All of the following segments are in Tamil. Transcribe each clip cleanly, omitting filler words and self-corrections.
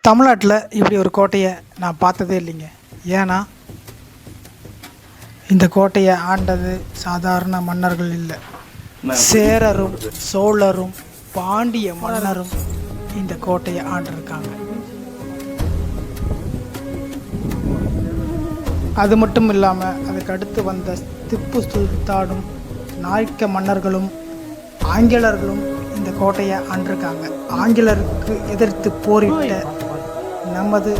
தமிழ்நாட்டில் இப்படி ஒரு கோட்டையை நான் பார்த்ததே இல்லைங்க. ஏன்னா இந்த கோட்டையை ஆண்டது சாதாரண மன்னர்கள் இல்லை, சேரரும் சோழரும் பாண்டிய மன்னரும் இந்த கோட்டையை ஆண்டிருக்காங்க. அது மட்டும் இல்லாமல் அதுக்கு அடுத்து வந்த திப்பு சுல்தானும் நாயக்க மன்னர்களும் ஆங்கிலர்களும் இந்த கோட்டையை ஆண்டிருக்காங்க. ஆங்கிலருக்கு எதிர்த்து போரிட்ட நமது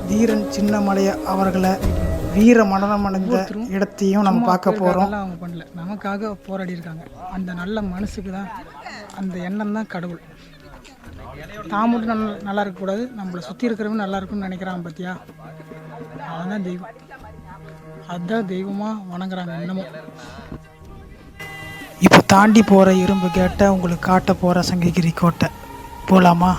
தீரன் சின்னமலைய அவர்களை வீர மரணம் அடைந்த இடத்தையும் நம்ம பார்க்க போகிறோம். அவங்க பண்ணல, நமக்காக போராடி இருக்காங்க. அந்த நல்ல மனசுக்கு தான், அந்த எண்ணம் தான் கடவுள். தான் மட்டும் நல்லா இருக்கக்கூடாது, நம்மளை சுற்றி இருக்கிறவங்க நல்லா இருக்குன்னு நினைக்கிறாங்க பார்த்தியா, அதுதான் தெய்வம். அதுதான் தெய்வமாக வணங்குறாங்க இன்னமும். இப்போ தாண்டி போகிற இரும்பு கேட்டை உங்களுக்கு காட்ட போகிற சங்ககிரி கோட்டை போகலாமா?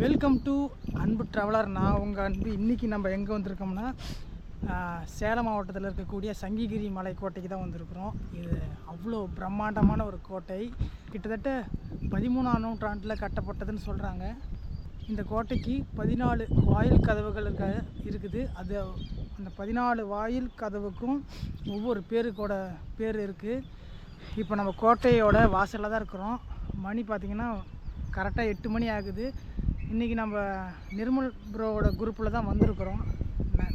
வெல்கம் டு அன்பு ட்ராவலர். நான் உங்கள் அன்பு. இன்றைக்கி நம்ம எங்கே வந்திருக்கோம்னா சேலம் மாவட்டத்தில் இருக்கக்கூடிய சங்ககிரி மலைக்கோட்டைக்கு தான் வந்திருக்கிறோம். இது அவ்வளோ பிரம்மாண்டமான ஒரு கோட்டை. கிட்டத்தட்ட 13ஆம் நூற்றாண்டில் கட்டப்பட்டதுன்னு சொல்கிறாங்க. இந்த கோட்டைக்கு 14 வாயில் கதவுகள் இருக்குது. அது அந்த 14 வாயில் கதவுக்கும் ஒவ்வொரு பேருக்கோட பேர் இருக்குது. இப்போ நம்ம கோட்டையோட வாசலில் தான் இருக்கிறோம். மணி பார்த்திங்கன்னா கரெக்டாக 8 மணி ஆகுது. இன்றைக்கி நம்ம நிர்மல் ப்ரோவோட குரூப்பில் தான் வந்திருக்கிறோம்.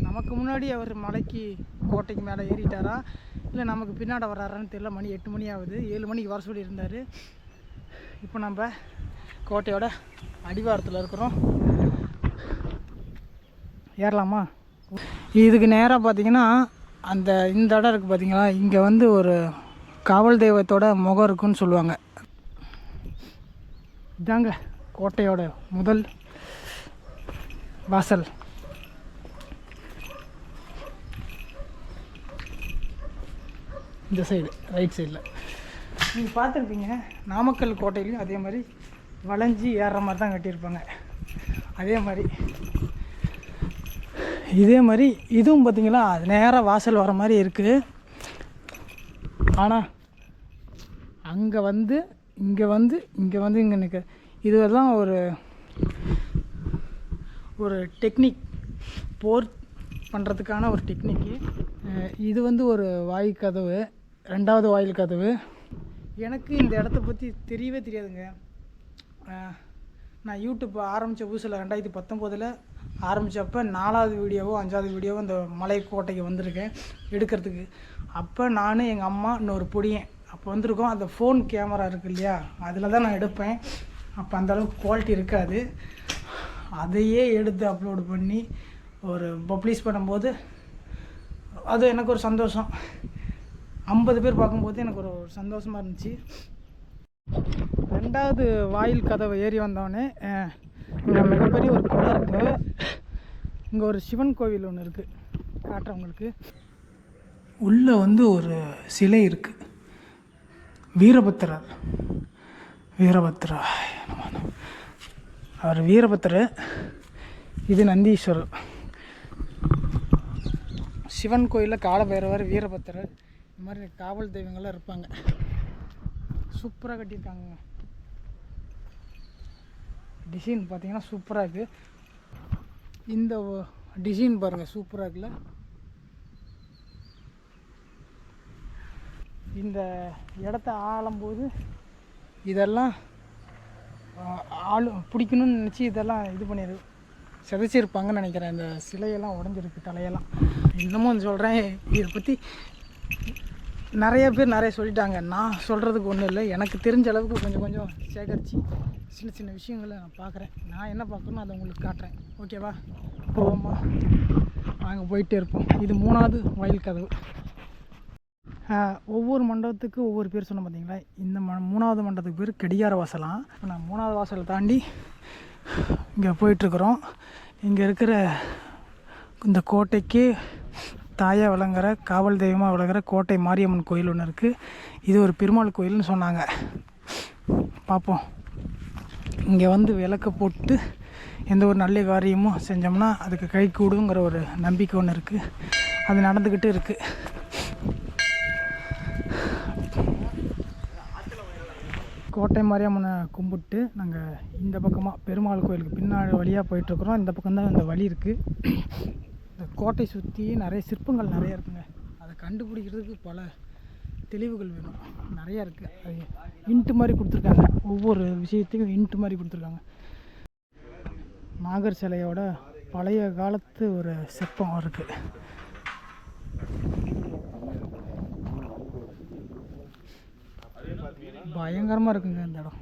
நமக்கு முன்னாடி அவர் மலைக்கு கோட்டைக்கு மேலே ஏறிட்டாரா இல்லை நமக்கு பின்னாடி வர்றாரான்னு தெரியல. மணி 8 மணி ஆகுது. 7 மணிக்கு வர சொல்லி இருந்தார். இப்போ நம்ம கோட்டையோட அடிவாரத்தில் இருக்கிறோம். ஏறலாமா? இதுக்கு நேராக பார்த்திங்கன்னா இந்த இடம் இருக்குது பார்த்திங்களா, இங்கே வந்து ஒரு காவல் தெய்வத்தோட முகம் இருக்குன்னு சொல்லுவாங்க. இதாங்க கோட்டையோட முதல் வாசல். இந்த சைடு ரைட் சைடில் நீங்கள் பார்த்துருப்பீங்க. நாமக்கல் கோட்டையிலையும் அதே மாதிரி வளைஞ்சி ஏறுற மாதிரி தான் கட்டியிருப்பாங்க. இதே மாதிரி இதுவும் பார்த்திங்களா நேராக வாசல் வர மாதிரி இருக்குது. ஆனால் அங்கே வந்து இங்கே நிற்க இதுதான் ஒரு டெக்னிக், போர் பண்ணுறதுக்கான ஒரு டெக்னிக்கு. இது வந்து ஒரு வாயில் கதவு, 2வது வாயில் கதவு. எனக்கு இந்த இடத்த பற்றி தெரியவே தெரியாதுங்க. நான் யூடியூப் ஆரம்பித்த புதுசில் 2019 ஆரம்பித்தப்போ 4வது வீடியோவோ 5வது வீடியோவோ இந்த மலைக்கோட்டைக்கு வந்திருக்கேன் எடுக்கிறதுக்கு. அப்போ நான் எங்கள் அம்மா இன்னொரு பொடியன் அப்போ வந்திருக்கோம். அந்த ஃபோன் கேமரா இருக்குது இல்லையா, அதில் தான் நான் எடுப்பேன். அப்போ அந்தளவுக்கு குவாலிட்டி இருக்காது. அதையே எடுத்து அப்லோடு பண்ணி ஒரு பப்ளிஷ் பண்ணும்போது அது எனக்கு ஒரு சந்தோஷம். 50 பேர் பார்க்கும்போது எனக்கு ஒரு சந்தோஷமாக இருந்துச்சு. 2வது வாயில் கதவை ஏறி வந்தோடனே இங்கே மிகப்பெரிய ஒரு குளம் இருக்குது. இங்கே ஒரு சிவன் கோவில் ஒன்று இருக்குது, காட்டுறவங்களுக்கு. உள்ளே வந்து ஒரு சிலை இருக்குது, வீரபத்திரர். அவர் வீரபத்திரர். இது நந்தீஸ்வரர். சிவன் கோயிலில் காலபைரவர், வீரபத்திரர், இந்த மாதிரி காவல் தெய்வங்கள்லாம் இருப்பாங்க. சூப்பராக கட்டியிருக்காங்க. டிசைன் பார்த்திங்கன்னா சூப்பராக இருக்குது. இந்த டிசைன் பாருங்கள், சூப்பராக இருக்குல்ல. இந்த இடத்த ஆளும்போது இதெல்லாம் பிடிக்கணும்னு நினச்சி இதெல்லாம் இது பண்ணியிருக்கு, சிதைச்சிருப்பாங்கன்னு நினைக்கிறேன். இந்த சிலையெல்லாம் உடஞ்சிருக்கு, தலையெல்லாம். இன்னமும் சொல்கிறேன், இதை பற்றி நிறைய பேர் நிறைய சொல்லிட்டாங்க. நான் சொல்கிறதுக்கு ஒன்றும் இல்லை, எனக்கு தெரிஞ்ச அளவுக்கு கொஞ்சம் சேகரித்து சின்ன விஷயங்களை நான் பார்க்குறேன். நான் என்ன பார்க்கணும் அதை உங்களுக்கு காட்டுறேன். ஓகேவா? போவோமா? நாங்கள் போயிட்டே இருப்போம். இது 3வது வாயில் கதவு. ஒவ்வொரு மண்டபத்துக்கு ஒவ்வொரு பேர் சொன்ன பார்த்தீங்களா. இந்த 3வது மண்டபத்துக்கு பேர் கடிகார வாசலாம். நான் 3வது வாசலை தாண்டி இங்கே போயிட்டுருக்குறோம். இங்கே இருக்கிற இந்த கோட்டைக்கு தாயாக விளங்குற, காவல் தெய்வமாக விளங்குற கோட்டை மாரியம்மன் கோயில் ஒன்று இருக்குது. இது ஒரு பெருமாள் கோயில்னு சொன்னாங்க. பார்ப்போம். இங்கே வந்து விளக்க போட்டு எந்த ஒரு நல்ல காரியமும் செஞ்சோம்னா அதுக்கு கை கூடுங்கிற ஒரு நம்பிக்கை ஒன்று இருக்குது. அது நடந்துக்கிட்டு இருக்குது. கோட்டை மாரியம்மனை கும்பிட்டு நாங்கள் இந்த பக்கமாக பெருமாள் கோயிலுக்கு பின்னாடி வழியாக போயிட்டுருக்குறோம். இந்த பக்கம்தான் இந்த வழி இருக்குது. இந்த கோட்டை சுற்றி நிறைய சிற்பங்கள் நிறையா இருக்குங்க. அதை கண்டுபிடிக்கிறதுக்கு பல தெளிவுகள் வேணும். நிறையா இருக்குது. அது இன்ட்டு மாதிரி கொடுத்துருக்காங்க. ஒவ்வொரு விஷயத்துக்கும் இன்ட்டு மாதிரி கொடுத்துருக்காங்க. நாகர் சிலையோட பழைய காலத்து ஒரு சிற்பம் இருக்குது. பயங்கரமாக இருக்குங்க இந்த இடம்.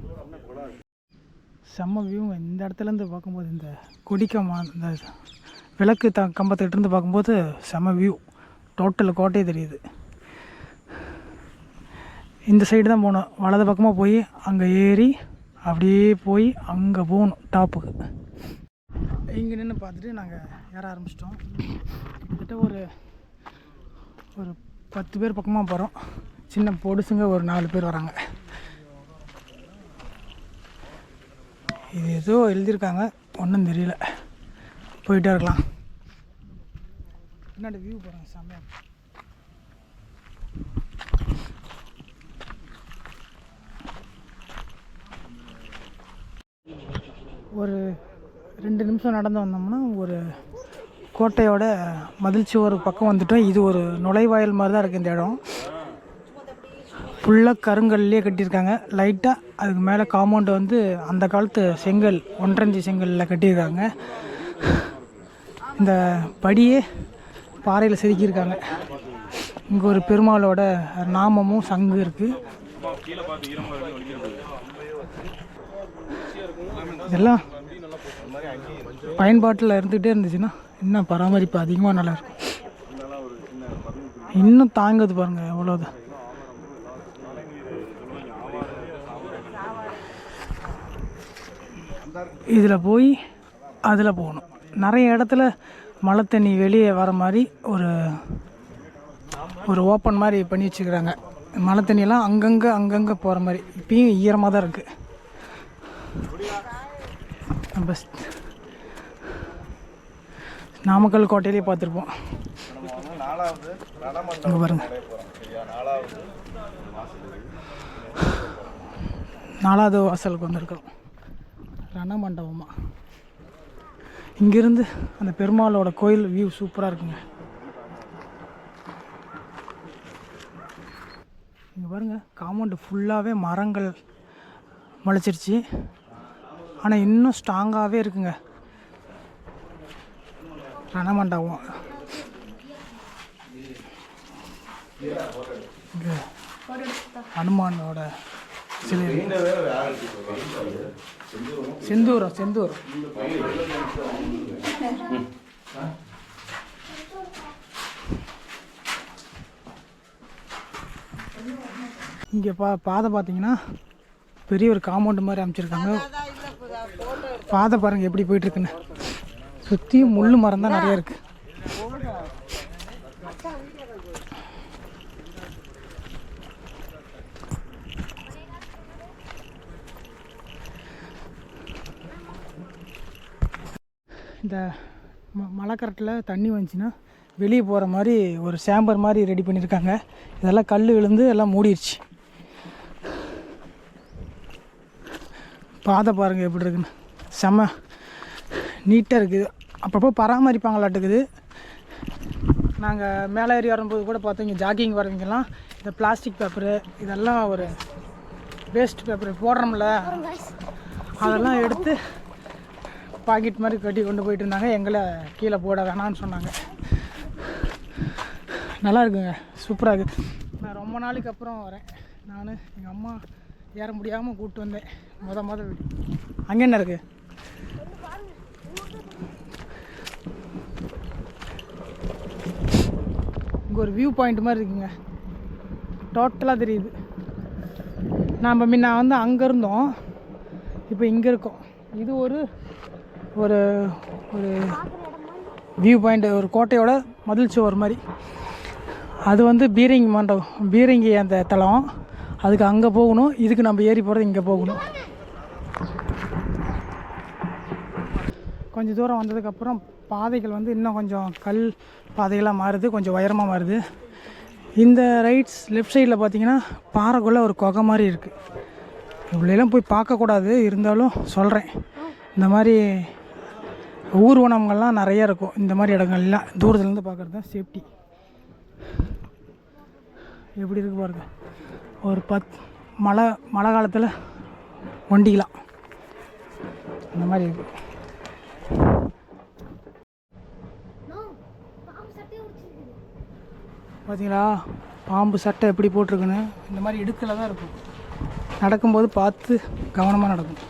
செம்ம வியூங்க. இந்த இடத்துலேருந்து பார்க்கும்போது இந்த இந்த விளக்கு கம்பத்துக்கிட்டேருந்து பார்க்கும்போது செம்ம வியூ. டோட்டல் கோட்டையே தெரியுது. இந்த சைடு தான் போகணும். வலது பக்கமாக போய் அங்கே ஏறி அப்படியே போய் அங்கே போகணும் டாப்புக்கு. இங்கே நின்று பார்த்துட்டு நாங்கள் ஏற ஆரம்பிச்சிட்டோம். கிட்டத்தட்ட ஒரு 10 பேர் பக்கமாக போகிறோம். சின்ன பொடுசுங்க ஒரு 4 பேர் வராங்க. இது ஏதோ எழுதியிருக்காங்க, ஒன்றும் தெரியல. போயிட்டே இருக்கலாம். பின்னாடி வியூ போகிறாங்க செம்மையாக. ஒரு 2 நிமிஷம் நடந்து வந்தோம்னா ஒரு கோட்டையோட மதில் சுவர் பக்கம் வந்துட்டோம். இது ஒரு நுழைவாயில் மாதிரி தான் இருக்குது இந்த இடம். ஃபுல்லாக கருங்கல்லே கட்டியிருக்காங்க. லைட்டாக அதுக்கு மேலே காம்பவுண்டு வந்து அந்த காலத்து செங்கல் 1.5 செங்கலில் கட்டியிருக்காங்க. இந்த படியே பாறையில் செதுக்கியிருக்காங்க. இங்கே ஒரு பெருமாளோட நாமமும் சங்கு இருக்குது. இதெல்லாம் பயன்பாட்டில் இருந்துகிட்டே இருந்துச்சுன்னா இன்னும் பராமரிப்பு அதிகமாக நல்லாயிருக்கும். இன்னும் தாங்குது பாருங்கள் எவ்வளோதான். இதில் போய் அதில் போகணும். நிறைய இடத்துல மழை தண்ணி வெளியே வர மாதிரி ஒரு ஓப்பன் மாதிரி பண்ணி வச்சுக்கிறாங்க. மழை தண்ணியெல்லாம் அங்கங்கே போகிற மாதிரி. இப்பயும் ஈரமாக தான் இருக்குது. நம்ம நாமக்கல் கோட்டையிலே பார்த்துருப்போம். அங்கே பாருங்க, 4வது வாசலுக்கு வந்திருக்கிறோம். ரணமண்டபமாக. இங்கேருந்து அந்த பெருமாளோட கோயில் வியூ சூப்பராக இருக்குங்க. இங்கே பாருங்கள், காம்பவுண்டு ஃபுல்லாகவே மரங்கள் முளைச்சிருச்சு. ஆனால் இன்னும் ஸ்ட்ராங்காகவே இருக்குங்க ரணமண்டபம். இங்கே ஹனுமானோட சிலை. செந்தூரம் இங்கே பாதை பார்த்தீங்கன்னா பெரிய ஒரு காம்பவுண்டு மாதிரி அமைச்சிருக்காங்க. பாதை பாருங்கள் எப்படி போயிட்டுருக்குன்னு. சுற்றியும் முள் மரம் தான் நிறைய இருக்குது. இந்த மழைக்கரட்டில் தண்ணி வந்துச்சுன்னா வெளியே போகிற மாதிரி ஒரு சேம்பர் மாதிரி ரெடி பண்ணியிருக்காங்க. இதெல்லாம் கல் விழுந்து எல்லாம் மூடிடுச்சு. பாதை பாருங்கள் எப்படி இருக்குன்னு. செம்ம நீட்டாக இருக்குது. அப்பப்போ பராமரிப்பாங்களாட்டுக்குது. நாங்கள் மேலே ஏறி வரும்போது கூட பார்த்தோம், இங்கே ஜாக்கிங் வரவங்கெல்லாம் இந்த பிளாஸ்டிக் பேப்பரு இதெல்லாம் ஒரு வேஸ்ட் பேப்பர் போடுறோம்ல, அதெல்லாம் எடுத்து பாக்கெட் மாதிரி கட்டி கொண்டு போயிட்டு இருந்தாங்க. எங்களை கீழே போட வேணான்னு சொன்னாங்க. நல்லா இருக்குங்க, சூப்பராக இருக்குது. நான் ரொம்ப நாளைக்கு அப்புறம் வரேன். நான் எங்கள் அம்மா ஏற முடியாமல் கூப்பிட்டு வந்தேன். மொதல் வீடு அங்கே என்ன இருக்குது? இங்கே ஒரு வியூ பாயிண்ட் மாதிரி இருக்குங்க. டோட்டலாக தெரியுது. நாம் முன்ன வந்து அங்கே இருந்தோம், இப்போ இங்கே இருக்கோம். இது ஒரு ஒரு ஒரு வியூ பாயிண்ட், ஒரு கோட்டையோட மதில் சுவர் மாதிரி. அது வந்து பீரங்கி மண்டபம், பீரங்கி அந்த தளம். அதுக்கு அங்கே போகணும். இதுக்கு நம்ம ஏறி போகிறது இங்கே போகணும். கொஞ்சம் தூரம் வந்ததுக்கப்புறம் பாதைகள் வந்து இன்னும் கொஞ்சம் கல் பாதைகளாக மாறுது, கொஞ்சம் உயரமாக மாறுது. இந்த ரைட்ஸ் லெஃப்ட் சைடில் பார்த்தீங்கன்னா பாறைக்குள்ளே ஒரு குகை மாதிரி இருக்குது. இவ்வளோலாம் போய் பார்க்கக்கூடாது, இருந்தாலும் சொல்கிறேன். இந்த மாதிரி ஊர்வனங்கள்லாம் நிறையா இருக்கும். இந்த மாதிரி இடங்கள்லாம் தூரத்துலேருந்து பார்க்குறது தான் சேஃப்டி. எப்படி இருக்குது பாருங்க. ஒரு மழை காலத்தில் வண்டிக்கலாம் இந்த மாதிரி இருக்குது. பார்த்தீங்களா பாம்பு சட்டை எப்படி போட்டிருக்குன்னு. இந்த மாதிரி இடுக்கில் தான் இருக்கும். நடக்கும்போது பார்த்து கவனமாக நடக்கும்.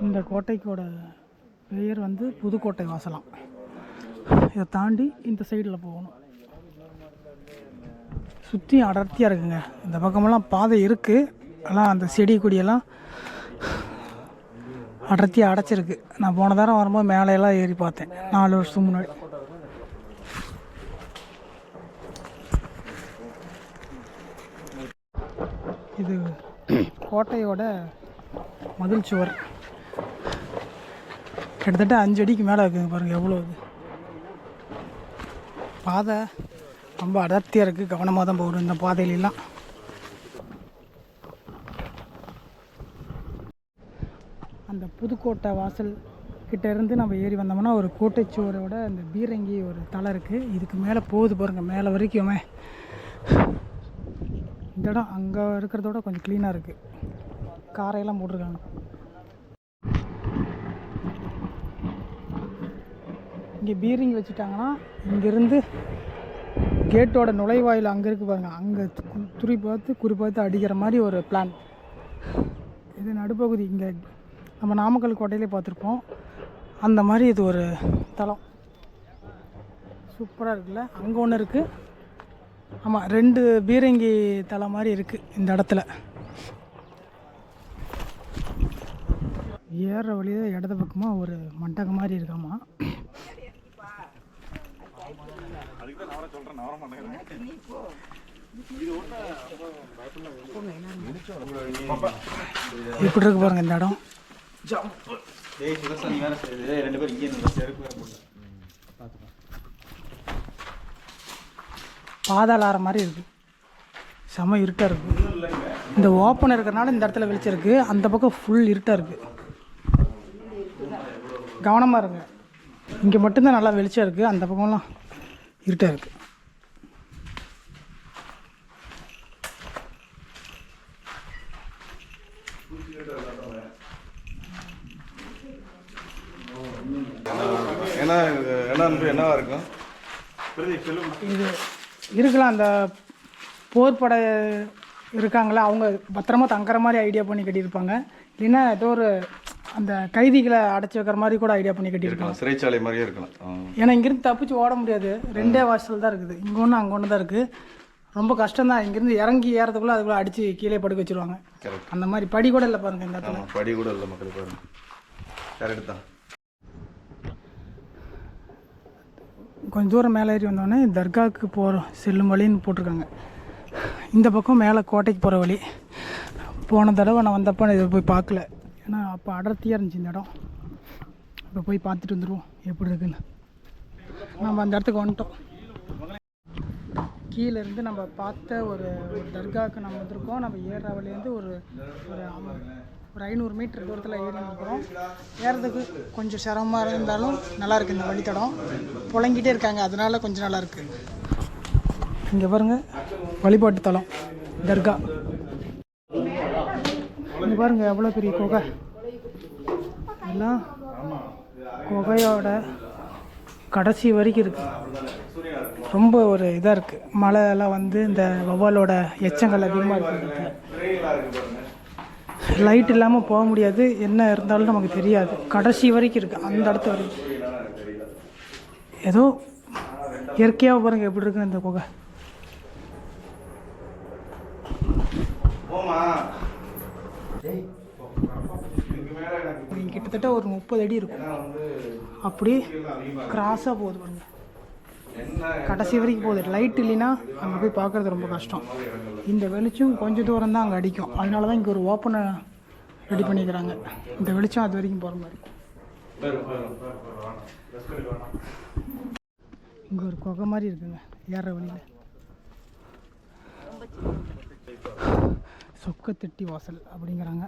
இந்த கோட்டைக்கோட பெயர் வந்து புதுக்கோட்டை வாசலாம். இதை தாண்டி இந்த சைடில் போகணும். சுற்றி அடர்த்தியாக இருக்குங்க. இந்த பக்கமெல்லாம் பாதை இருக்குது, ஆனால் அந்த செடி கொடியெல்லாம் அடர்த்தியாக அடைச்சிருக்கு. நான் போன தரம் வரும்போது மேலையெல்லாம் ஏறி பார்த்தேன் 4 வருஷத்துக்கு முன்னாடி. இது கோட்டையோட மதில் சுவர். கிட்டத்தட்ட 5 அடிக்கு மேலே இருக்குங்க. பாருங்கள் எவ்வளோ இது. பாதை ரொம்ப அடர்த்தியாக இருக்குது, கவனமாக தான் போகணும் இந்த பாதையிலலாம். அந்த புதுக்கோட்டை வாசல் கிட்ட இருந்து நம்ம ஏறி வந்தோம்னா ஒரு கோட்டைச்சுவரோட அந்த பீரங்கி ஒரு தலை இருக்குது. இதுக்கு மேலே போகுது பாருங்கள், மேலே வரைக்குமே. இந்த இடம் அங்கே இருக்கிறதோட கொஞ்சம் க்ளீனாக இருக்குது. காரையெல்லாம் போட்டிருக்காங்க. இங்கே பீரிங் வச்சுட்டாங்கன்னா இங்கேருந்து கேட்டோட நுழைவாயில் அங்கே இருக்குது பாருங்கள், அங்கே குறி பார்த்து அடிக்கிற மாதிரி ஒரு பிளான். இது நடுப்பகுதி. இங்கே நம்ம நாமக்கல் கோட்டையிலே பார்த்துருப்போம், அந்த மாதிரி இது ஒரு தளம். சூப்பராக இருக்குல்ல. அங்கே ஒன்று இருக்குது. ஆமாம், 2 பீரங்கி தலை மாதிரி இருக்குது இந்த இடத்துல. ஏறுற வழியில் இடது பக்கமாக ஒரு மண்டகம் மாதிரி இருக்காமா. இப்படி இருக்கு பாருங்க இந்த இடம். பாதாள மாதிரி இருக்கு. செம இருட்டாக இருக்குது. இந்த ஓப்பன் இருக்கிறனால இந்த இடத்துல வெளிச்சம் இருக்குது. அந்த பக்கம் ஃபுல் இருட்டாக இருக்குது. கவனமாக இருங்க. இங்கே மட்டும்தான் நல்லா வெளிச்சம் இருக்குது, அந்த பக்கம்லாம் இருட்டாக இருக்குது. என்னவா இருக்கும் இது இருக்கலாம். அந்த போர்படை இருக்காங்களா, அவங்க பத்திரமா தங்குற மாதிரி ஐடியா பண்ணி கட்டியிருப்பாங்க. இல்லைன்னா ஏதோ ஒரு அந்த கைதிகளை அடைச்சி வைக்கிற மாதிரி கூட ஐடியா பண்ணி கட்டியிருக்காங்க. சிறைச்சாலை மாதிரியே இருக்கலாம். ஏன்னா இங்கேருந்து தப்பிச்சு ஓட முடியாது. 2 வாசல் தான் இருக்குது. இங்கே ஒன்று அங்கே ஒன்று தான் இருக்குது. ரொம்ப கஷ்டம் தான். இங்கேருந்து இறங்கி ஏறதுக்குள்ளே அதுக்குள்ளே அடித்து கீழே படுக்க வச்சுருவாங்க. அந்த மாதிரி படி கூட இல்லை பாருங்கள் இந்த இடத்துல. படி கூட இல்லை மக்கள் பாருங்க. கரெக்ட் தான். கொஞ்சம் தூரம் மேலே ஏறி வந்தோடனே தர்காவுக்கு போகிற செல்லும் வழின்னு போட்டிருக்காங்க. இந்த பக்கம் மேலே கோட்டைக்கு போகிற வழி. போன தடவை நான் வந்தப்போ இதை போய் பார்க்கல, ஏன்னா அப்போ அடர்த்தியாக இருந்துச்சு இந்த இடம். இப்போ போய் பார்த்துட்டு வந்துடுவோம் எப்படி இருக்குன்னு. நம்ம அந்த இடத்துக்கு வந்துட்டோம். கீழேருந்து நம்ம பார்த்த ஒரு தர்காவுக்கு நம்ம வந்திருக்கோம். நம்ம ஏறுற வழியிலேருந்து ஒரு 500 மீட்டர் தூரத்தில் ஏறி வந்துருக்கிறோம். ஏறதுக்கு கொஞ்சம் சிரமமாக இருந்தாலும் நல்லாயிருக்கு. இந்த வழித்தடம் புழங்கிட்டே இருக்காங்க, அதனால கொஞ்சம் நல்லாயிருக்கு. இங்கே பாருங்கள், வழிபாட்டு தலம் தர்கா. இங்கே பாருங்கள் எவ்வளோ பெரிய குகை. எல்லாம் குகையோட கடைசி வரைக்கும் இருக்குது. ரொம்ப ஒரு இதாக இருக்குது. மழையெல்லாம் வந்து இந்த வவ்வாலோட எச்சங்கள் அதிகமாக இருக்குது. லைட் இல்லாமல் போக முடியாது, என்ன இருந்தாலும் நமக்கு தெரியாது. கடைசி வரைக்கும் இருக்குது, அந்த இடத்து வரைக்கும். ஏதோ இயற்கையாக பாருங்கள் எப்படி இருக்குன்னு இந்த குகை. கிட்டத்தட்ட ஒரு 30 அடி இருக்கும். அப்படி கிராஸாக போகுது பாருங்க, கடைசி வரைக்கும் போகுது. லைட் இல்லைன்னா அங்கே போய் பார்க்குறது ரொம்ப கஷ்டம். இந்த வெளிச்சம் கொஞ்சம் தூரம் தான் அங்கே அடிக்கும். அதனால தான் இங்கே ஒரு ஓப்பனை ரெடி பண்ணிக்கிறாங்க. இந்த வெளிச்சம் அது வரைக்கும் போகிற மாதிரி. இங்கே ஒரு குகை மாதிரி இருக்குங்க ஏற வழியில். சொக்கத்தெட்டி வாசல் அப்படிங்கிறாங்க.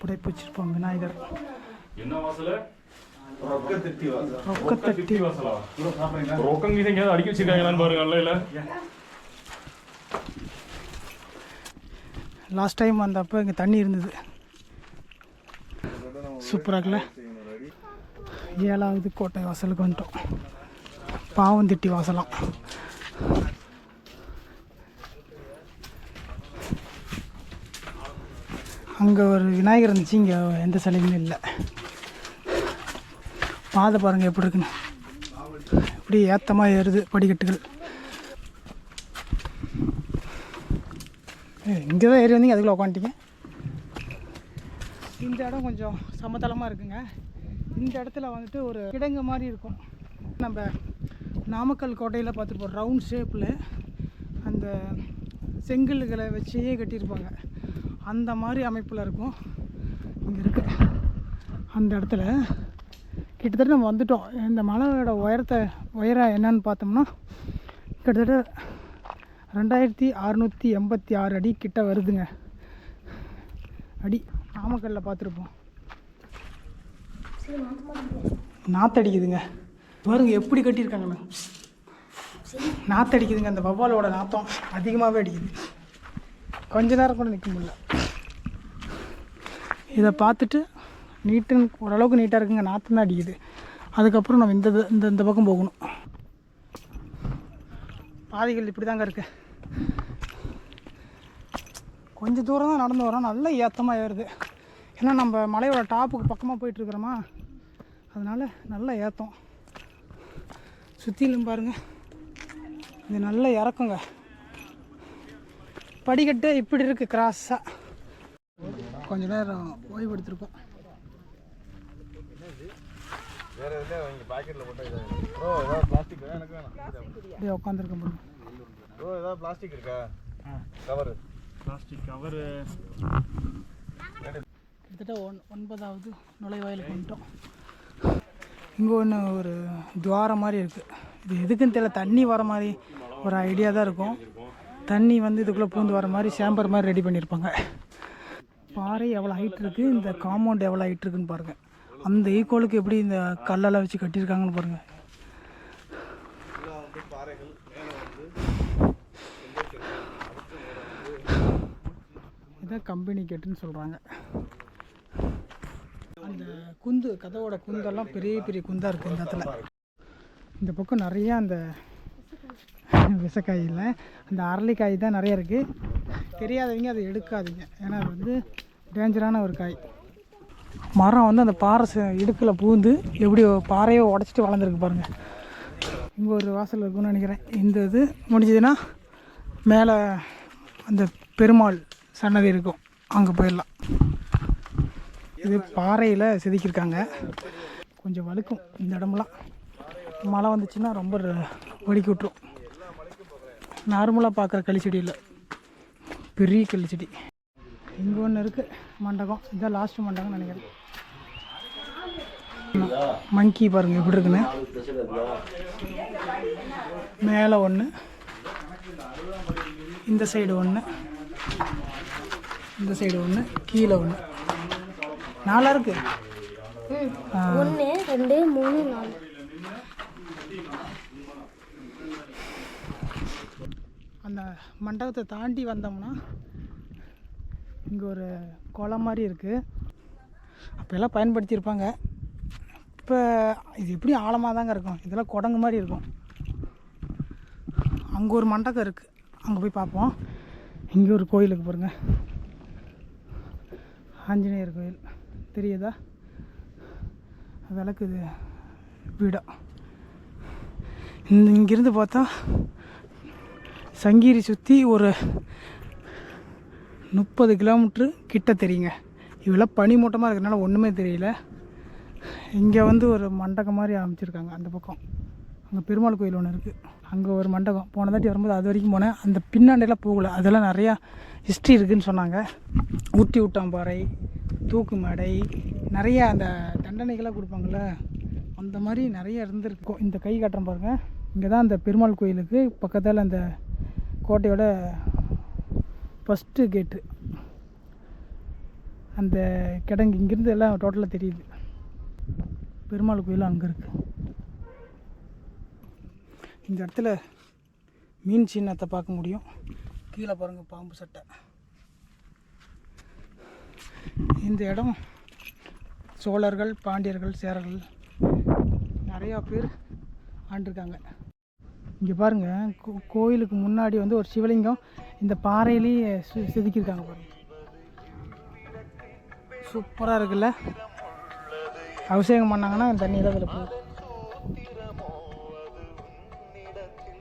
புடைப்பு வச்சிருப்போம் விநாயகர். என்ன வாசல்? ரொக்கத்தெட்டி வாசல். ரொக்கத்தெட்டி வாசலா? ரொக்கம் கீதை எங்கேயாவது அடிக்க வச்சிருக்காங்களான்னு பாருங்க. அல்ல லாஸ்ட் டைம் வந்தப்போ இங்கே தண்ணி இருந்தது. சூப்பராக இருக்குல்ல? 7வது கோட்டை வாசலுக்கு வந்துட்டோம். பாவந்தெட்டி வாசலாம். அங்கே ஒரு விநாயகர் இருந்துச்சு, இங்கே எந்த சிலையுமே இல்லை. பாதை பாருங்கள் எப்படி இருக்குன்னு. இப்படி ஏற்றமாக ஏறுது படிக்கட்டுகள். இங்கே தான் ஏறி வந்தீங்க, அதுக்குள்ளே உட்காந்துட்டீங்க. இந்த இடம் கொஞ்சம் சமதளமாக இருக்குங்க. இந்த இடத்துல வந்துட்டு ஒரு கிடங்கு மாதிரி இருக்கும். நம்ம நாமக்கல் கோட்டையில் பார்த்துருப்போம், ரவுண்ட் ஷேப்பில் அந்த செங்கல்களை வச்சே கட்டியிருப்பாங்க. அந்த மாதிரி அமைப்பில் இருக்கும். இங்கே இருக்கு அந்த இடத்துல. கிட்டத்தட்ட நம்ம வந்துட்டோம். இந்த மலையோட உயரம் என்னன்னு பார்த்தோம்னா கிட்டத்தட்ட 2686 அடி கிட்ட வருதுங்க. அடி நாமக்கல்லில் பார்த்துருப்போம். நாத்தடிக்குதுங்க பாருங்க எப்படி கட்டியிருக்காங்கண்ணா. நாத்தடிக்குதுங்க. அந்த வவ்வாலோட நாத்தம் அதிகமாகவே அடிக்குது. கொஞ்ச நேரம் கூட நிற்க முடியல. இதை பார்த்துட்டு நீட்டுன்னு ஓரளவுக்கு நீட்டாக இருக்குங்க. நாற்றம் தான் அடிக்குது. அதுக்கப்புறம் நம்ம இந்த பக்கம் போகணும். பாதைகள் இப்படி தாங்க இருக்குது. கொஞ்சம் தூரம் தான் நடந்து வரோம். நல்ல ஏற்றமாக ஏறுது. ஏன்னா நம்ம மலையோட டாப்புக்கு பக்கமாக போயிட்டுருக்குறோமா, அதனால் நல்ல ஏற்றம். சுற்றிலும் பாருங்கள், இது நல்ல இறக்குங்க. படிக்கட்டு இப்படி இருக்குது கிராஸாக. கொஞ்ச நேரம் ஓய்வு எடுத்துருக்கோம். அப்படியே உட்காந்துருக்கோம். பிளாஸ்டிக் இருக்கா? Cover plastic cover. கிட்டத்தட்ட 9வது நுழைவாயிலுக்கு வந்துட்டோம். இங்கே ஒரு துவாரம் மாதிரி இருக்குது. இது எதுக்குன்னு தெரியல. தண்ணி வர மாதிரி ஒரு ஐடியா தான் இருக்கும். தண்ணி இதுக்குள்ளே பூந்து வர மாதிரி சேம்பர் மாதிரி ரெடி பண்ணியிருப்பாங்க. பாறை எவ்வளோ ஹைட் இருக்குது, இந்த காம்பவுண்ட் எவ்வளோ ஹைட் இருக்குதுன்னு பாருங்கள். அந்த ஈக்குவலுக்கு எப்படி இந்த கல்லெல்லாம் வச்சு கட்டியிருக்காங்கன்னு பாருங்கள். இதான் கம்பெனி கேட்டுன்னு சொல்கிறாங்க. அந்த கதவோட குந்தெல்லாம் பெரிய பெரிய குந்தாக இருக்குது இந்த இடத்துல. இந்த பக்கம் நிறையா அந்த விசக்காயில் அந்த அரளிக்காய் தான் நிறையா இருக்குது. தெரியாதவங்க அதை எடுக்காதீங்க, ஏன்னா அது டேஞ்சரான ஒரு காய். மரம் அந்த பாறை இடுக்கில் பூந்து எப்படி பாறையை உடச்சிட்டு வளர்ந்துருக்கு பாருங்கள். இங்கே ஒரு வாசல் இருக்குன்னு நினைக்கிறேன். இந்த இது முடிஞ்சதுன்னா மேலே அந்த பெருமாள் சன்னதி இருக்கும், அங்கே போயிடலாம். இது பாறையில் செதுக்கியிருக்காங்க. கொஞ்சம் வழுக்கும் இந்த இடமெல்லாம். மழை வந்துச்சுன்னா ரொம்ப வலிக்கி விட்டுரும். நார்மலாக பார்க்குற களிச்செடி இல்லை, பெரிய களிச்செடி. இங்கே ஒன்று இருக்குது மண்டபம். இதுதான் லாஸ்ட் மண்டபம்னு நினைக்கிறேன். மங்கி பாருங்கள் எப்படி இருக்குன்னு. மேலே ஒன்று, இந்த சைடு ஒன்று, இந்த சைடு ஒன்று, கீழே ஒன்று. 4 இருக்கு. 1 2 3 4. அந்த மண்டபத்தை தாண்டி வந்தோம்னா இங்கே ஒரு குளம் மாதிரி இருக்குது. அப்போல்லாம் பயன்படுத்தியிருப்பாங்க. இப்போ இது எப்படி ஆழமாக தாங்க இருக்கும். இதெல்லாம் குடங்கு மாதிரி இருக்கும். அங்கே ஒரு மண்டபம் இருக்குது, அங்கே போய் பார்ப்போம். இங்கே ஒரு கோயிலுக்கு பாருங்கள், ஆஞ்சநேயர் கோயில் தெரியுதா? விளக்குது வீடா. இங்கேருந்து பார்த்தா சங்ககிரி சுற்றி ஒரு 30 கிலோமீட்ரு கிட்ட தெரியுங்க. இவ்வளோ பனிமூட்டமாக இருக்கிறதுனால ஒன்றுமே தெரியல. இங்கே ஒரு மண்டபம் மாதிரி அமைச்சிருக்காங்க அந்த பக்கம். அங்கே பெருமாள் கோயில் ஒன்று இருக்குது, அங்கே ஒரு மண்டபம். போன தாட்டி வரும்போது அது வரைக்கும் போனேன். அந்த பின்னாண்டெல்லாம் போகல, அதெல்லாம் நிறையா ஹிஸ்ட்ரி இருக்குதுன்னு சொன்னாங்க. ஊட்டி ஊட்டாம்பாறை, தூக்கு மேடை, நிறையா அந்த தண்டனைகளாக கொடுப்பாங்கள்ல, அந்த மாதிரி நிறைய இருந்திருக்கு. இந்த கை காட்டுறேன் பாருங்கள், இங்கே தான் அந்த பெருமாள் கோயிலுக்கு பக்கத்தில் அந்த கோட்டையோட ஃபஸ்ட்டு கேட்டு. அந்த கிடங்கு இங்கேருந்து எல்லாம் டோட்டலாக தெரியுது. பெருமாள் கோயிலும் அங்கே இருக்குது. இந்த இடத்துல மீன் சின்னத்தை பார்க்க முடியும். கீழே பாருங்கள் பாம்பு சட்டை. இந்த இடம் சோழர்கள், பாண்டியர்கள், சேரர்கள் நிறையா பேர் ஆண்டிருக்காங்க. இங்கே பாருங்கள், கோயிலுக்கு முன்னாடி வந்து ஒரு சிவலிங்கம் இந்த பாறையிலேயே செதுக்கியிருக்காங்க பாருங்கள். சூப்பராக இருக்குல்ல. அபிஷேகம் பண்ணாங்கன்னா தண்ணி தான் அதில் போகுது.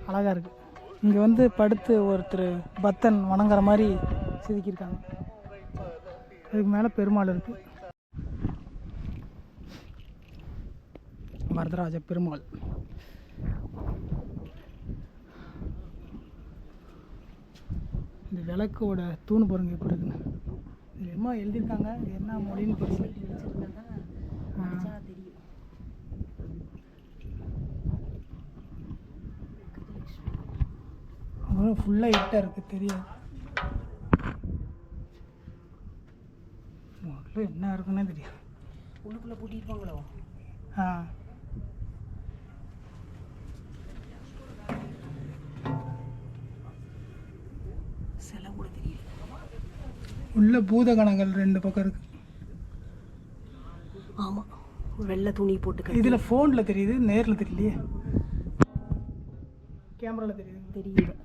அழகாக இருக்குது. இங்கே வந்து படுத்து ஒருத்தர் பக்தன் வணங்குற மாதிரி செதுக்கியிருக்காங்க. அதுக்கு மேலே பெருமாள் இருக்குது, வரதராஜ பெருமாள். இந்த விளக்கோட தூண் பாருங்க எப்படி இருக்குன்னு. இது என்னமோ எழுதியிருக்காங்க, இது என்ன மொழின்னு தெரியல. ஃபுல்லாக இட்டாக இருக்குது, தெரியாது என்ன இருக்குன்னே தெரியும். உள்ளுக்குள்ளே பூட்டியிருப்பாங்களோ? ஆ, சிலை கூட தெரியல. உள்ள பூதகணங்கள் 2 பக்கம் இருக்குது. ஆமாம், வெள்ளை துணி போட்டு இதில் ஃபோனில் தெரியுது, நேரில் தெரியலையே. கேமராவில் தெரியுது. தெரியுது.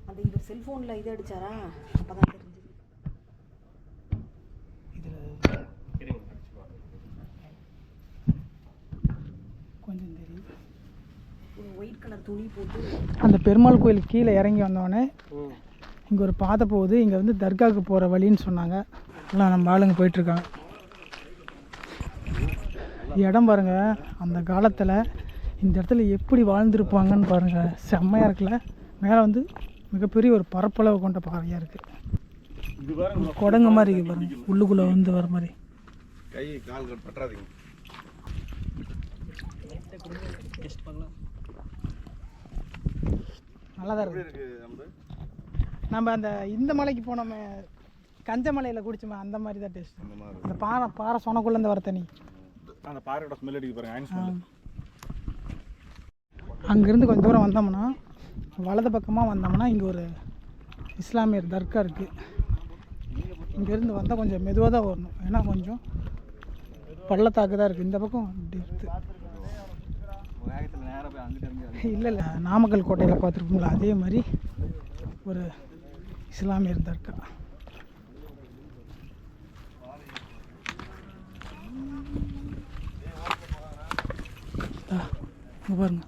அந்த இவர் செல்ஃபோனில் இதை அடித்தாரா, அப்போ தான் தெரிஞ்சுது. இதில் கொஞ்சம் தெரியுது. ஒயிட் கலர் துணி போட்டு அந்த பெருமாள் கோயில் கீழே இறங்கி வந்தோடனே இங்கே ஒரு பாதை போகுது. இங்கே வந்து தர்காவுக்கு போகிற வழின்னு சொன்னாங்க. எல்லாம் நம்ம ஆளுங்க போயிட்டுருக்காங்க. இடம் பாருங்கள், அந்த காலத்தில் இந்த இடத்துல எப்படி வாழ்ந்துருப்பாங்கன்னு பாருங்கள். செம்மையாக இருக்குல்ல. மேலே வந்து மிகப்பெரிய ஒரு பரப்பளவு கொண்ட பாறையாக இருக்குது. குடங்கு மாதிரி இருக்குது பாருங்கள், உள்ளுக்குள்ளே வந்து வர மாதிரி. கை கால்கள் பற்றாதீங்க. நல்லா தான் இருக்குது. நம்ம அந்த இந்த மலைக்கு போனோமே, கஞ்ச மலையில் குடிச்சோமே, அந்த மாதிரி தான் டேஸ்ட். அந்த பாறை சொனக்குள்ளேருந்து வர தண்ணி, அந்த பாறையோட ஸ்மெல் அடிக்க பாருங்க. அங்கேருந்து கொஞ்சம் தூரம் வந்தோம்னா, வலது பக்கமாக வந்தோம்னா இங்கே ஒரு இஸ்லாமியர் தர்கா இருக்குது. இங்கேருந்து வந்தால் கொஞ்சம் மெதுவாக தான் வரணும், ஏன்னா கொஞ்சம் பள்ளத்தாக்கு தான் இருக்குது. இந்த பக்கம் டெப்த்து இல்லை. நாமக்கல் கோட்டையில் பார்த்துருக்கோங்களா, அதே மாதிரி ஒரு இஸ்லாமியர் தர்கா. பாருங்க,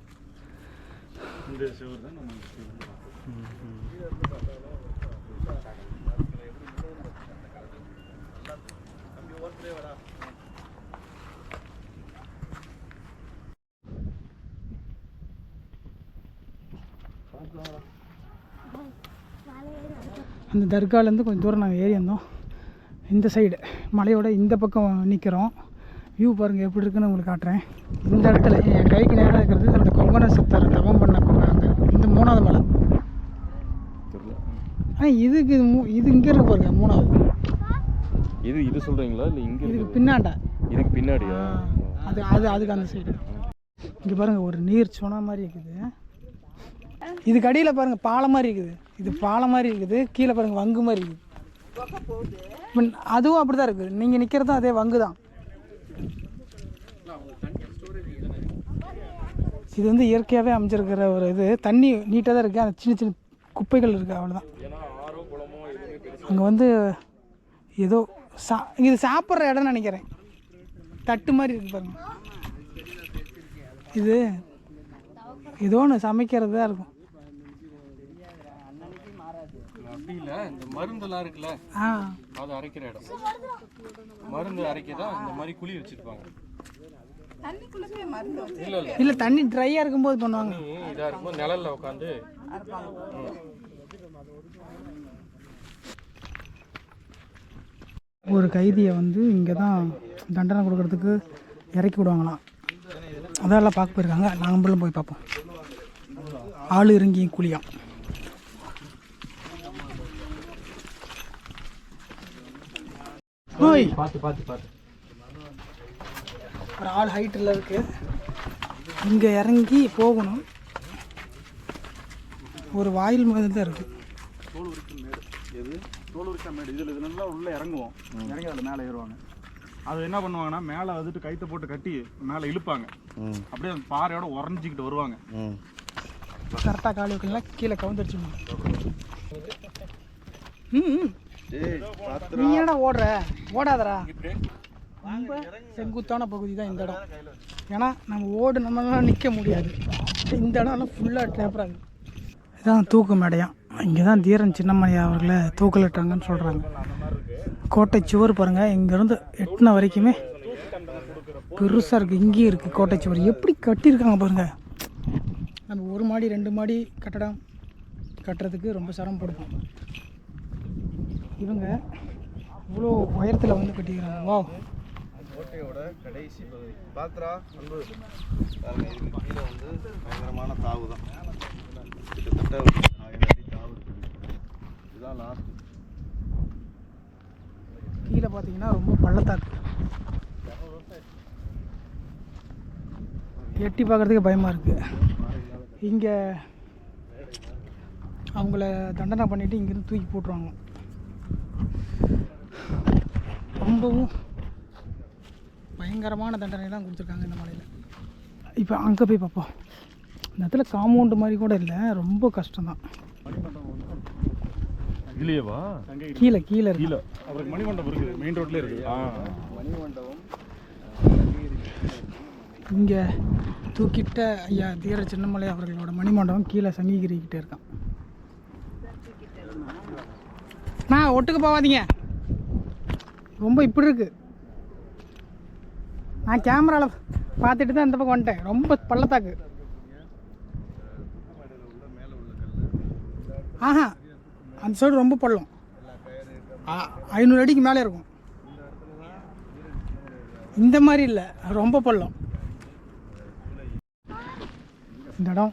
அந்த தர்காலேருந்து கொஞ்சம் தூரம் நாங்கள் ஏறி வந்தோம். இந்த சைடு மலையோட இந்த பக்கம் நிற்கிறோம். வியூ பாருங்கள் எப்படி இருக்குன்னு உங்களுக்கு காட்டுறேன். இந்த இடத்துல என் கைக்கு நேராக இருக்கிறது அந்த கொங்கண சித்தர் தவம் பண்ண அங்கே இந்த 3வது மலை. ஆனால் இதுக்கு இது இங்கே இருக்கு பாருங்க, 3வது. இது சொல்கிறீங்களா இல்லை இங்கே? இதுக்கு பின்னாண்டா, இதுக்கு பின்னாடியா? அதுக்கு அந்த சைடு. இங்கே பாருங்கள், ஒரு நீர் சொன்ன மாதிரி இருக்குது. இதுக்கு அடியில் பாருங்கள் பாலம் மாதிரி இருக்குது. இது பாலம் மாதிரி இருக்குது. கீழே பாருங்கள் வங்கு மாதிரி இருக்குது. அதுவும் அப்படி தான் இருக்குது. நீங்கள் நிற்கிறதும் அதே வங்கு தான். இது வந்து இயற்கையாகவே அமைஞ்சிருக்கிற ஒரு இது. தண்ணி நீட்டாக தான் இருக்குது. அந்த சின்ன சின்ன குப்பைகள் இருக்குது, அவ்வளோதான். அங்கே வந்து ஏதோ இது சாப்பிட்ற இடம் நினைக்கிறேன். தட்டு மாதிரி இருக்குது பாருங்க. இது ஏதோ ஒன்று சமைக்கிறது தான் இருக்கும். அப்படி இல்லை, இந்த மருந்தெல்லாம் இருக்குல்ல, அது அரைக்கிற இடம். மருந்து அரைக்கதான் இந்த மாதிரி குழி வச்சுருப்பாங்க. இல்லை தண்ணி ட்ரையாக இருக்கும்போது பண்ணுவாங்க. இதாக இருக்கும்போது நிழல்ல உட்காந்து ஒரு கைதியை வந்து இங்கே தான் தண்டனை கொடுக்கறதுக்கு இறக்கி விடுவாங்களாம். அதெல்லாம் பார்க்க போயிருக்காங்க. நாங்களும் போய் பார்ப்போம். ஆள் இறங்கி கூலியாம். ஓய் பார்த்து ஒரு ஆள் ஹைட்டில் இருக்கு. இங்கே இறங்கி போகணும். ஒரு வாயில் மாதிரி தான் இருக்குது. தோல் உரிச்ச மேடு இதில் நல்லா உள்ளே இறங்குவோம். இறங்கி அதில் மேலே ஏறுவாங்க. அது என்ன பண்ணுவாங்கன்னா மேலே வந்துட்டு கைத்தை போட்டு கட்டி மேலே இழுப்பாங்க. அப்படியே அந்த பாறையோட உறைஞ்சிக்கிட்டு வருவாங்க. கரெக்டாக காலி வைக்கலாம். கீழே கவுந்துருச்சு. நீ என்னடா ஓடுற? ஓடாதரா. ரொம்ப செங்குத்தான பகுதி தான் இந்த இடம். ஏன்னா நம்ம நம்மளால நிற்க முடியாது. இந்த இடம்லாம் ஃபுல்லாக டேப்பராது. இதுதான் தூக்கு மேடையாம். இங்கே தான் தீரன் சின்னமணி அவர்களை தூக்கிலிட்டாங்கன்னு சொல்கிறாங்க. கோட்டை சுவர் பாருங்கள். இங்கேருந்து எட்டின வரைக்குமே பெருசாக இருக்குது. இங்கேயும் இருக்குது கோட்டை சுவர். எப்படி கட்டியிருக்காங்க பாருங்கள். நம்ம 1 மாடி 2 மாடி கட்டடம் கட்டுறதுக்கு ரொம்ப சிரமப்படுவோம். இவங்க இவ்வளோ உயரத்தில் வந்து கட்டிக்கிறாங்க. வா, கோட்டையோட கடைசி பகுதி பாத்ரா அன்பு பாருங்க. இதுக்கு கீழே வந்து பயங்கரமான தாவு தான். கிட்டத்தட்ட 1000 அடி தாவு இருக்குது. இதுதான் லாஸ்ட். கீழே பார்த்தீங்கன்னா ரொம்ப பள்ளத்தாக்கு. எட்டி பார்க்குறதுக்கு பயமாக இருக்குது. இங்கே அவங்கள தண்டனை பண்ணிவிட்டு இங்கேருந்து தூக்கி போட்டுருவாங்க. ரொம்பவும் பயங்கரமான தண்டனை தான் கொடுத்துருக்காங்க இந்த மலையில். இப்போ அங்கே போய் பார்ப்போம். இந்த இடத்துல காம்பவுண்டு மாதிரி கூட இல்லை. ரொம்ப கஷ்டம்தான். இல்லையவா? கீழே கீழே கீழே அவருக்கு மணிமண்டபம் இருக்குது. மெயின் ரோட்லேயே இருக்குது மணிமண்டபம். இங்கே தூக்கிட்ட ஐயா தீர சின்னமலை அவர்களோட மணிமண்டபம் கீழே சங்கிகிரிக்கிட்டே இருக்கான். நான் ஒட்டுக்கு போகாதீங்க. ரொம்ப இப்படி இருக்கு. நான் கேமராவில் பார்த்துட்டு தான் இந்த பக்கம் வந்துட்டேன். ரொம்ப பள்ளத்தாக்கு. ஆஹா, அந்த சைடு ரொம்ப பள்ளம். 500 அடிக்கு மேலே இருக்கும். இந்த மாதிரி இல்லை, ரொம்ப பள்ளம் இந்த இடம்.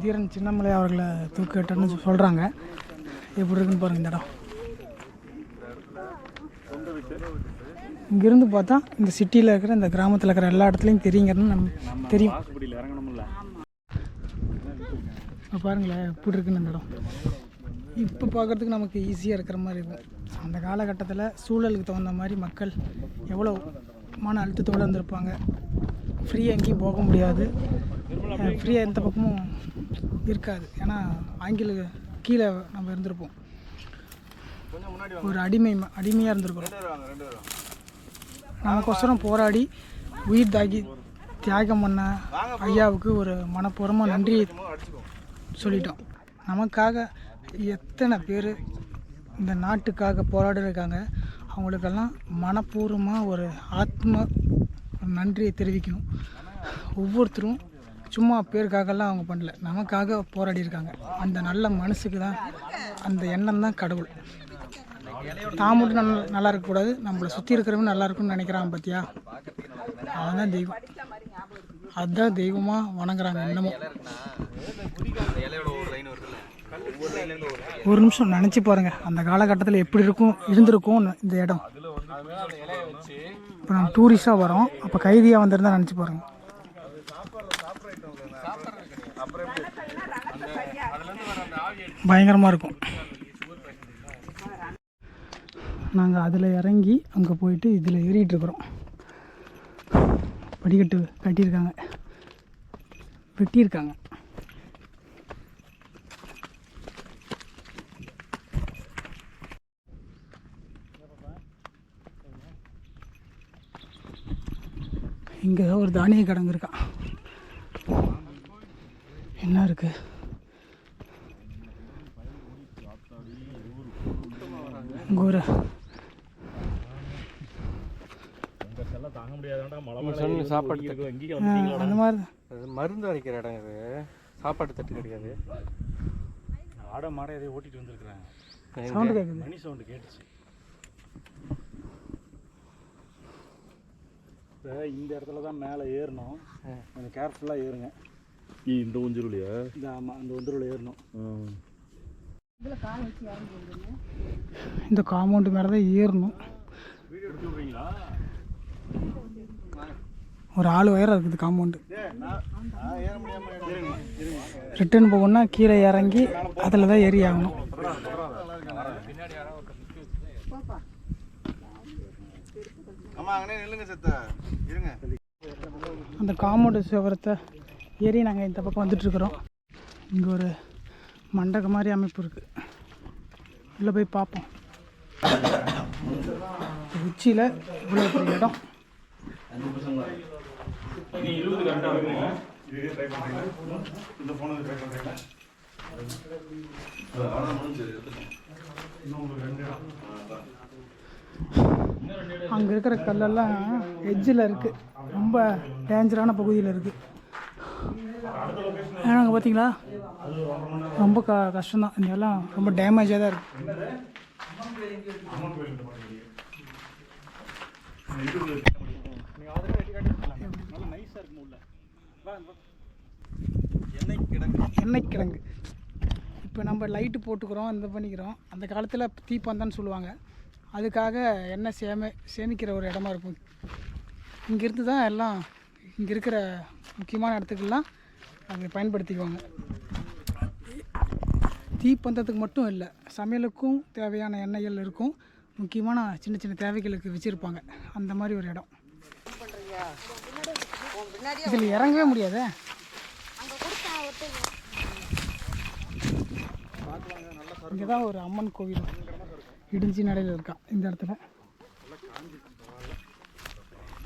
தீரன் சின்னமலை அவர்களை தூக்கிட்டன்னு சொல்கிறாங்க. எப்படி இருக்குன்னு பாருங்கள் இந்த இடம். இங்கேருந்து பார்த்தா இந்த சிட்டியில் இருக்கிற இந்த கிராமத்தில் இருக்கிற எல்லா இடத்துலையும் தெரியுங்கிறது நம்ம தெரியும். இப்போ பாருங்களேன் எப்படி இருக்குன்னு இந்த இடம். இப்போ பார்க்குறதுக்கு நமக்கு ஈஸியாக இருக்கிற மாதிரி இருக்கும். அந்த காலகட்டத்தில் சூழலுக்கு தகுந்த மாதிரி மக்கள் எவ்வளோ மன அழுத்தத்தோடு இருந்திருப்பாங்க. ஃப்ரீயாக எங்கேயும் போக முடியாது. ஃப்ரீயாக எந்த பக்கமும் இருக்காது. ஏன்னா கீழே நம்ம இருந்திருப்போம். ஒரு அடிமையாக இருந்திருக்கிறோம். நமக்கோசரம் போராடி உயிர் தியாகம் பண்ண ஐயாவுக்கு ஒரு மனப்பூர்வமாக நன்றி சொல்லிட்டோம். நமக்காக எத்தனை பேர் இந்த நாட்டுக்காக போராடிருக்காங்க. அவங்களுக்கெல்லாம் மனப்பூர்வமாக ஒரு ஆத்ம நன்றியை தெரிவிக்கணும். ஒவ்வொருத்தரும் சும்மா பேருக்காகலாம் அவங்க பண்ணல, நமக்காக போராடி இருக்காங்க. அந்த நல்ல மனசுக்கு தான், அந்த எண்ணம் தான் கடவுள். தான் மட்டும் நல்லா இருக்கக்கூடாது, நம்மளை சுற்றி இருக்கிறவங்க நல்லா இருக்குன்னு நினைக்கிறாங்க பார்த்தியா, அதுதான் தெய்வம். அதுதான் தெய்வமாக வணங்குறாங்க இன்னமும். ஒரு நிமிஷம் நினச்சி பாருங்கள், அந்த காலகட்டத்தில் எப்படி இருந்திருக்கும் இந்த இடம். இப்போ நம்ம டூரிஸ்டாக வரோம், அப்போ கைதியாக வந்திருந்தா நினச்சி பாருங்கள். பயங்கரமாக இருக்கும். நாங்கள் அதில் இறங்கி அங்கே போயிட்டு இதில் ஏறிட்டுருக்குறோம். படிக்கட்டு கட்டியிருக்காங்க, வெட்டியிருக்காங்க. இங்கே ஒரு தானிய கிடங்கு இருக்கான். என்ன இருக்கு? இங்கே ஒரு தாங்க முடியாதாண்டா மழை நீங்க மேல சொன்ன ஏறி சாப்பாடு ஒதுங்கி தட்டு. இருக்கும். இங்கேயே வந்துட்டீங்களா? அந்த மாதிரி தான். அது மருந்து அரைக்கிற இடம் இது, சாப்பாடு தட்டு கிடையாது. ஆட மாட எதையும் ஓட்டிட்டு வந்திருக்கிறாங்க. சவுண்டு கேட்குது. மணி சவுண்டு கேட்டுச்சு. இப்போ இந்த இடத்துல தான் மேலே ஏறணும். கொஞ்சம் கேர்ஃபுல்லாக ஏறுங்க. இந்த ஊஞ்சலுலையா? இந்த ஆமாம், அந்த ஒந்தூரில் ஏறணும். இந்த காம்பவுண்டு மேலே தான் ஏறணும். வீடியோ எடுத்து விட்றீங்களா? ஒரு ஆள் உயரம் இருக்குது காம்பவுண்டு. ஏற முடியாம ரிட்டர்ன் போகணுன்னா கீழே இறங்கி அதில் தான் ஏறி ஆகணும். ஆமா அங்கனே நில்லுங்க செத்த இருங்க. அந்த காம்பவுண்டு சுவரத்தை ஏறி நாங்கள் இந்த பக்கம் வந்துட்டுருக்குறோம். இங்கே ஒரு மண்டப மாதிரி அமைப்பு இருக்குது. உள்ளே போய் பார்ப்போம். உச்சியில் இவ்வளோ பெரிய இடம். நீ 20 கரெக்டாக இருக்குங்க. இது ட்ரை பண்ணுறீங்களா? இந்த ஃபோனை ட்ரை பண்ணுறீங்களா? இன்னும் உங்களுக்கு 2 இடம். அங்கே இருக்கிற கல்லெல்லாம் எட்ஜில் இருக்குது. ரொம்ப டேஞ்சரான பகுதியில் இருக்குது. ஏன்னா அங்கே பார்த்தீங்களா ரொம்ப கஷ்டம்தான். இந்த எல்லாம் ரொம்ப டேமேஜாக தான் இருக்குது. எண்ணெய் கிடங்கு. இப்போ நம்ம லைட்டு போட்டுக்கிறோம், இந்த பண்ணிக்கிறோம். அந்த காலத்தில் தீப்பந்தான்னு சொல்லுவாங்க. அதுக்காக எண்ணெய் சேமிக்கிற ஒரு இடமா இருக்கும். இங்கேருந்து தான் எல்லாம் இங்கே இருக்கிற முக்கியமான இடத்துக்கெல்லாம் அதை பயன்படுத்திக்குவாங்க. தீப்பந்தத்துக்கு மட்டும் இல்லை, சமையலுக்கும் தேவையான எண்ணெய்கள் இருக்கும். முக்கியமான சின்ன சின்ன தேவைகளுக்கு வச்சுருப்பாங்க. அந்த மாதிரி ஒரு இடம். இதில் இறங்கவே முடியாதே. இங்கே தான் ஒரு அம்மன் கோவில் இடிஞ்சி நடையில் இருக்கா. இந்த இடத்துல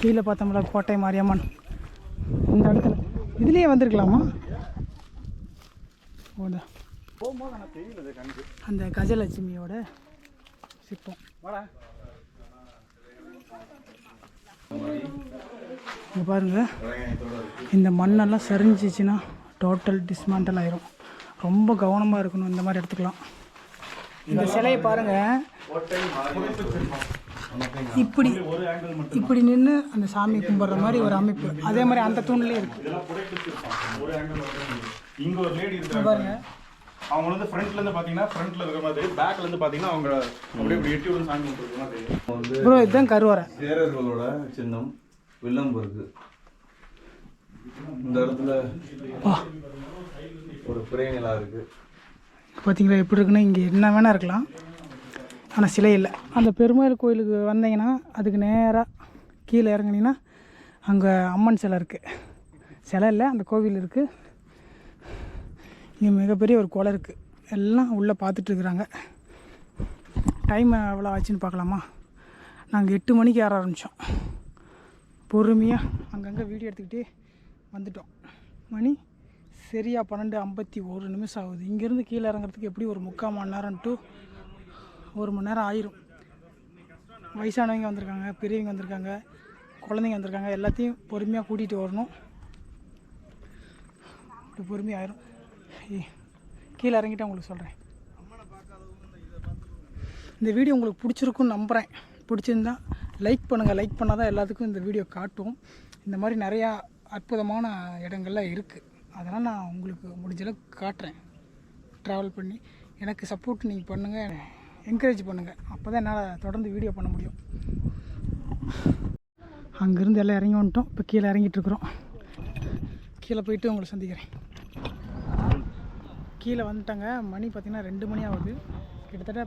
கீழே பார்த்தோம்ல கோட்டை மாரியம்மன். இந்த இடத்துல இதுலேயே வந்திருக்கலாமா? ஓதா அந்த கஜலட்சுமியோட சிற்பம். இங்கே பாருங்கள், இந்த மண்ணெல்லாம் சரிஞ்சிச்சின்னா டோட்டல் டிஸ்மேண்டல் ஆயிரும். ரொம்ப கவனமாக இருக்கணும் இந்த மாதிரி இடத்துக்குலாம். இந்த சிலையை பாருங்கள், இப்படி இப்படி நின்று அந்த சாமி கும்பிட்ற மாதிரி ஒரு அமைப்பு. அதே மாதிரி அந்த தூண்லேயே இருக்குது. ஒரு ஆங்கிள் இங்கே ஒரு லேடி இருக்காங்க பாருங்க. அவங்க வந்து ஃப்ரண்ட்லேருந்து பார்த்தீங்கன்னா ஃப்ரண்ட்டில் இருக்கிற மாதிரி தெரியும். பேக்லேருந்து பார்த்தீங்கன்னா அவங்க அப்படியே இப்படி எட்டி வந்து சாமி கும்பிட்ருக்க மாதிரி தெரியும். ப்ரோ இதுதான் கருவறை. சேரர்களோட சின்னம் வில்லம்பு. இந்த இடத்துல ஒரு பிறைநிலா இருக்குது. பார்த்தீங்களா எப்படி இருக்குன்னா, இங்கே என்ன வேணால் இருக்கலாம், ஆனால் சிலை இல்லை. அந்த பெருமாள் கோயிலுக்கு வந்தீங்கன்னா அதுக்கு நேராக கீழே இறங்குனீங்கன்னா அங்கே அம்மன் சிலை இருக்குது. சிலை இல்லை, அந்த கோவில் இருக்குது. இங்கே மிகப்பெரிய ஒரு குளம் இருக்குது. எல்லாம் உள்ளே பார்த்துட்ருக்குறாங்க. டைம் எவ்வளோ ஆச்சுன்னு பார்க்கலாமா? நாங்கள் 8 மணிக்கு ஏற ஆரம்பித்தோம். பொறுமையாக அங்கங்கே வீடியோ எடுத்துக்கிட்டே வந்துட்டோம். மணி சரியாக 12:51 ஆகுது. இங்கேருந்து கீழே இறங்குறதுக்கு எப்படி ஒரு 3/4 மணி நேரம் டு 1 மணி நேரம் ஆயிரும். வயசானவங்க வந்திருக்காங்க, பெரியவங்க வந்திருக்காங்க, குழந்தைங்க வந்திருக்காங்க. எல்லாத்தையும் பொறுமையாக கூட்டிகிட்டு வரணும். இப்போ பொறுமையாக ஆயிரும். கீழே இறங்கிட்டு உங்களுக்கு சொல்கிறேன். இந்த வீடியோ உங்களுக்கு பிடிச்சிருக்குன்னு நம்புகிறேன். பிடிச்சிருந்தா லைக் பண்ணுங்கள். லைக் பண்ணால் தான் எல்லாத்துக்கும் இந்த வீடியோ காட்டும். இந்த மாதிரி நிறையா அற்புதமான இடங்கள்லாம் இருக்குது. அதெல்லாம் நான் உங்களுக்கு முடிஞ்ச அளவுக்கு காட்டுறேன். ட்ராவல் பண்ணி எனக்கு சப்போர்ட் நீங்கள் பண்ணுங்கள், என்கரேஜ் பண்ணுங்கள். அப்போ தான் என்னால் தொடர்ந்து வீடியோ பண்ண முடியும். அங்கேருந்து எல்லாம் இறங்கி வந்துட்டோம். இப்போ கீழே இறங்கிட்டுருக்குறோம். கீழே போயிட்டு உங்களை சந்திக்கிறேன். கீழே வந்துட்டாங்க. மணி பார்த்திங்கன்னா 2 மணி ஆகுது. கிட்டத்தட்ட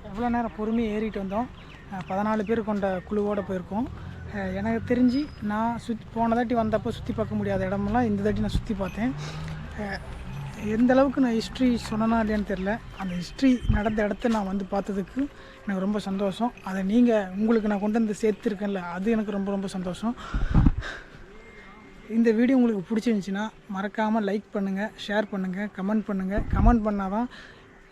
எவ்வளோ நேரம் பொறுமையாக ஏறிட்டு வந்தோம். 14 பேர் கொண்ட குழுவோடு போயிருக்கோம். எனக்கு தெரிஞ்சு நான் போன தாட்டி வந்தப்போ சுற்றி பார்க்க முடியாத இடமெல்லாம் இந்த தாட்டி நான் சுற்றி பார்த்தேன். எந்த அளவுக்கு நான் ஹிஸ்ட்ரி சொன்னேன்னா இல்லையான்னு தெரில. அந்த ஹிஸ்ட்ரி நடந்த இடத்த நான் வந்து பார்த்ததுக்கு எனக்கு ரொம்ப சந்தோஷம். அதை உங்களுக்கு நான் கொண்டு வந்து சேர்த்துருக்கேன்ல, அது எனக்கு ரொம்ப ரொம்ப சந்தோஷம். இந்த வீடியோ உங்களுக்கு பிடிச்சிருந்துச்சின்னா மறக்காமல் லைக் பண்ணுங்கள், ஷேர் பண்ணுங்கள், கமெண்ட் பண்ணுங்கள். கமெண்ட் பண்ணால் தான்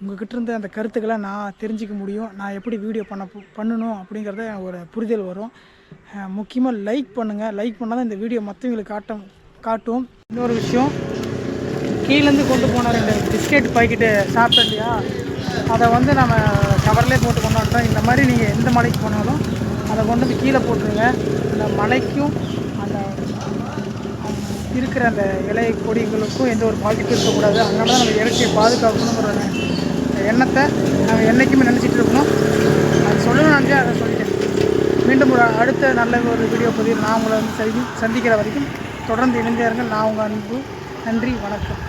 உங்ககிட்ட இருந்து அந்த கருத்துக்களை நான் தெரிஞ்சிக்க முடியும். நான் எப்படி வீடியோ பண்ணணும் அப்படிங்கிறத ஒரு புரிதல் வரும். முக்கியமாக லைக் பண்ணுங்கள். லைக் பண்ணால் தான் இந்த வீடியோ மற்றவங்களுக்கு காட்டும். இன்னொரு விஷயம், கீழேருந்து கொண்டு போன 2 பிஸ்கெட் பாக்கெட்டு சாப்பிட்டோம் இல்லையா, அதை வந்து நம்ம கவர்லேயே போட்டு கொண்டு வந்துட்டோம். இந்த மாதிரி நீங்கள் எந்த மலைக்கு போனாலும் அதை கொண்டு வந்து கீழே போட்டுருங்க. அந்த மலைக்கும் அந்த இருக்கிற அந்த இலை கொடிகளுக்கும் எந்த ஒரு பாதிப்பும் இருக்கக்கூடாது. அதனால தான் நம்ம இயற்கையை பாதுகாக்கணுங்கிற எண்ணத்தை நம்ம என்றைக்குமே நினச்சிட்டு இருக்கணும். அது சொல்லணும்னு நினச்சா அதை சொல்லிட்டேன். மீண்டும் ஒரு அடுத்த நல்ல ஒரு வீடியோ பதிவில் நான் உங்களை வந்து சந்திக்கிற வரைக்கும் தொடர்ந்து இணைந்தே இருங்கள். நான் உங்கள் அன்பு. நன்றி, வணக்கம்.